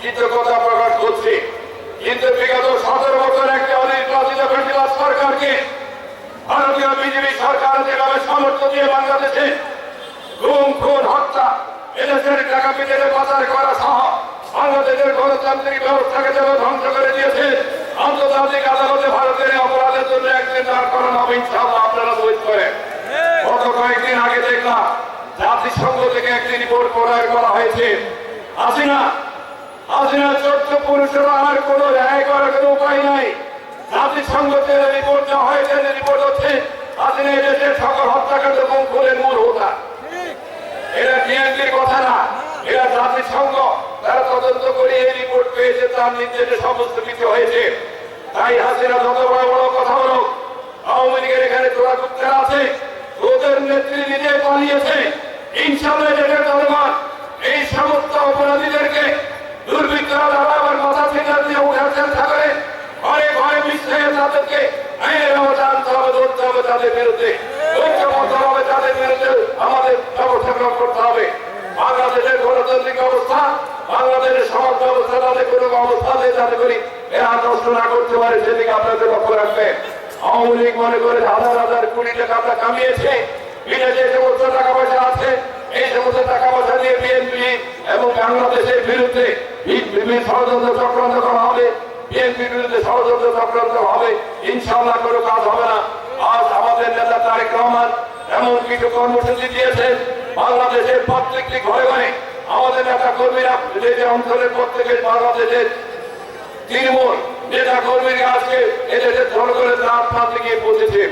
কৃতজ্ঞতা প্রকাশ করছি। কিন্তু বিগত 17 বছর একটি অনির্বাচিত ফ্যাসিবাদ সরকারকে ভারতীয় বিজেপি সরকার যেভাবে সামর্থ্য দিয়ে বাংলাদেশে গুম খুন হত্যা এদেশের টাকা বিদেশে পাচার করা সহ বাংলাদেশের গণতান্ত্রিক ব্যবস্থাকে যেভাবে ধ্বংস করে দিয়েছে, আন্তর্জাতিক আদালতে ভারতের এই অপরাধের জন্য একদিন দাঁড় করানো হবে ইনশাআল্লাহ, আপনারা দোয়া করেন। গত কয়েকদিন আগে দেখলাম জাতিসংঘ থেকে একটি রিপোর্ট প্রদান করা হয়েছে। হাসিনা 14 পুরুষেরা আর কোনো রেহাই করার কোনো উপায় নাই। জাতিসংঘ থেকে রিপোর্ট দেওয়া হয়েছে, রিপোর্ট হচ্ছে হাসিনা এদেশের সকল হত্যাকাণ্ড এবং খুনের মূল হোতা। এরা বিএনপির কথা না, এরা জাতিসংঘ তারা তদন্ত করে এই রিপোর্ট পেয়েছে, তার নির্দেশে সমস্ত কিছু হয়েছে। তাই হাসিনা যত বড় বড় কথা বলো, আওয়ামী লীগের এখানে তোরা গুপ্তেরা আছে, ওদের নেত্রী নিজে পালিয়েছে। ইনশাআল্লাহ দেশের জনগণ এই সমস্ত অপরাধীদেরকে দুর্বৃত্তরা দ্বারা আবার কথা থেকে দিয়ে উঠার চেষ্টা করে ঘরে ঘরে মিশিয়ে তাদেরকে আইনের ব্যবস্থা আনতে হবে, ধরতে হবে তাদের বিরুদ্ধে, ঐক্যবদ্ধ হবে তাদের বিরুদ্ধে আমাদের ব্যবস্থা গ্রহণ করতে হবে। বাংলাদেশের গণতান্ত্রিক অবস্থা, বাংলাদেশের সমাজ ব্যবস্থা তাদের কোনো অবস্থাতে যাতে করি এরা নষ্ট না করতে পারে সেদিকে আপনাদের লক্ষ্য রাখবেন। আওয়ামী লীগ মনে করে হাজার হাজার কোটি টাকা আমরা কামিয়েছি, বিদেশে যে সমস্ত টাকা পয়সা আছে এই সমস্ত টাকা পয়সা দিয়ে বিএনপি এবং বাংলাদেশের বিরুদ্ধে বিভিন্ন ষড়যন্ত্র চক্রান্ত করা হবে, বিএনপির বিরুদ্ধে ষড়যন্ত্র চক্রান্ত হবে, ইনশাআল্লাহ কোনো কাজ হবে না। আজ আমাদের নেতা তারেক রহমান এমন কিছু কর্মসূচি দিয়েছেন, বাংলাদেশের প্রত্যেকটি ঘরে ঘরে আমাদের নেতা কর্মীরা যে অঞ্চলের প্রত্যেকের বাংলাদেশের তৃণমূল নেতা কর্মীরা আজকে এদেশের জনগণের রাত প্রান্তে গিয়ে পৌঁছেছে।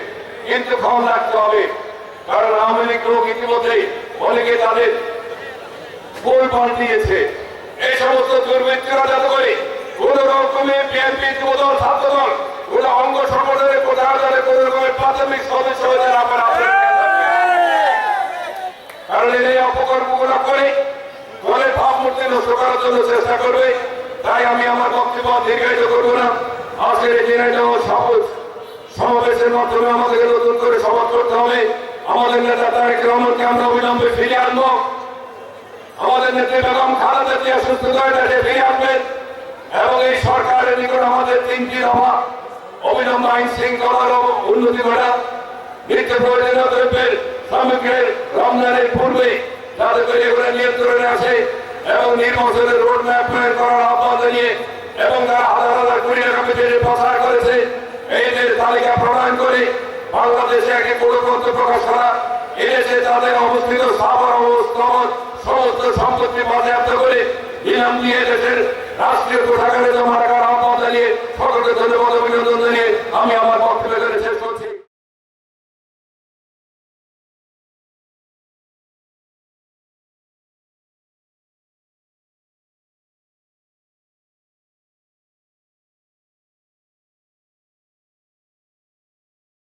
কিন্তু ক্ষমা রাখতে হবে, কারণ আওয়ামী লীগ লোক ইতিমধ্যেই অনেকে তাদের গোল পাল্টিয়েছে। এই সমস্ত দুর্বৃত্তরা যাতে করে কোন রকমের বিএনপি যুবদল ছাত্রদল কোন অঙ্গ সংগঠনের কোথাও যাতে কোন রকমের প্রাথমিক সদস্য হয়ে যারা কারণ এই অপকর্মগুলো করে দলের ভাবমূর্তি নষ্ট করার জন্য চেষ্টা করবে। তাই আমি আমার বক্তব্য দীর্ঘায়িত করবো না। আজকের এই দিনে সমাবেশের মাধ্যমে আমাদেরকে নতুন করে সমাজ করতে হবে। আমাদের নেতা তারেক রহমানকে আমরা অবিলম্বে ফিরিয়ে আনবো, আমাদের নেত্রী বেগম খালেদা জিয়া সুস্থতায় দেশে ফিরিয়ে আনবেন এবং এই সরকারের নিকট আমাদের 3টি দফা অবিলম্বে আইন শৃঙ্খলার উন্নতি করা, নিত্য প্রয়োজনীয় দ্রব্যের সামগ্রীর রমজানের পূর্বে যাতে করে এগুলো নিয়ন্ত্রণে আসে এবং নির্বাচনের রোড ম্যাপ প্রয়োগ করার আহ্বান জানিয়ে এবং তারা হাজার হাজার কোটি টাকা বিদেশে পাচার করেছে এইদের তালিকা প্রদান করে বাংলাদেশে একটি গণতন্ত্র প্রকাশ করা, এদেশে তাদের অবস্থিত স্থাবর সমস্ত সম্পত্তি বাজেয়াপ্ত করে ইনাম দিয়ে দেশের রাষ্ট্রীয় কোষাগারে